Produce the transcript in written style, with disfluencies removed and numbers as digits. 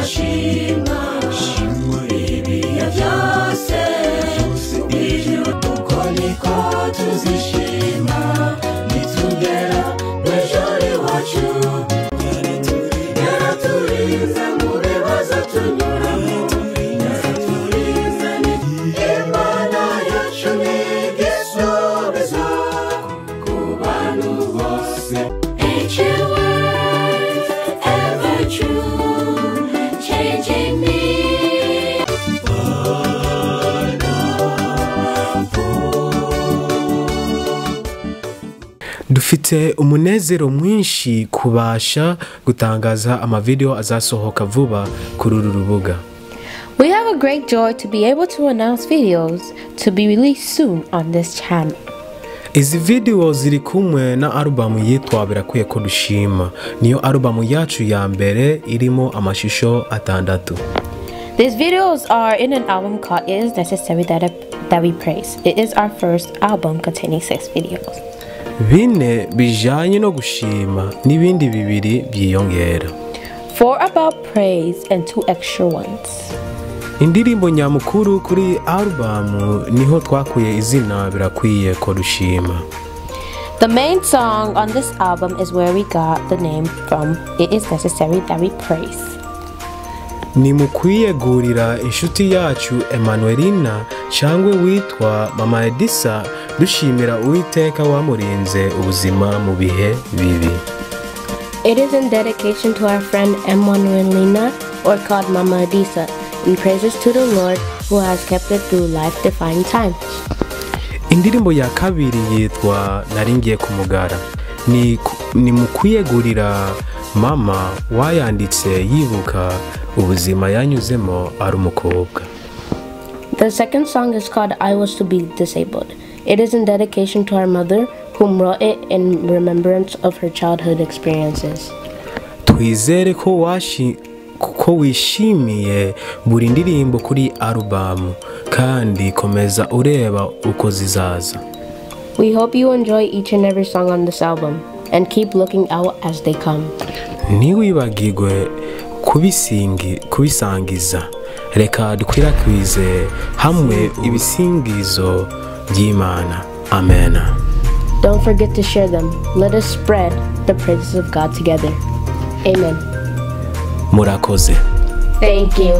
urashimwa ibihe byose uko niko tuzishima nitugera mw'ijuru iwacu yaraturinze mu bibazo tunyuramo yaraturinze Imana yacu ni igisubizo ku bantu bose. Ain't your words ever true, changing me? Dufite umunezero mwinshi kubasha gutangaza amavideo azasohoka vuba kuri uru rubuga. We have a great joy to be able to announce videos to be released soon on this channel. Izi video ziri kumwe na album yitwa Birakwiye ko Dushima. Niyo album yacu ya mbere irimo amashusho 6. These videos are in an album called It Is Necessary That We Praise. It is our first album containing 6 videos. Bine bijanye no gushima n'ibindi bibiri byiyongera. 4 about praise and 2 extra ones. Indirimbo nyamukuru kuri album niho twakuye izina Birakwiye ko Dushima. The main song on this album is where we got the name from. It is necessary that we praise. Nimukwiye gurira inshuti yacu Emanuelina cyangwe witwa Mama Edisa dushimira Uwiteka wamurinze ubuzima mu bihe bibi. It is in dedication to our friend Emanuelina, or called Mama Edisa, in praises to the Lord who has kept it through life-defying times. Indirimbo ya kabiri yitwa Naringiye kumugara. Nimukwiye gurira mama wayanditse yibuka ubuzima yanyuzemo ari umukobwa. The second song is called I Was to Be Disabled. It is in dedication to our mother, whom wrote it in remembrance of her childhood experiences. Twizere ko wishimiye buri ndirimbo kuri album kandi komeza ureba uko zizaza. We hope you enjoy each and every song on this album and keep looking out as they come. Ntiwibagirwe kubisangiza. Reka dukwirakwize hamwe ibisingizo by'Imana. Amen. Don't forget to share them. Let us spread the praises of God together. Amen. Murakoze. Thank you.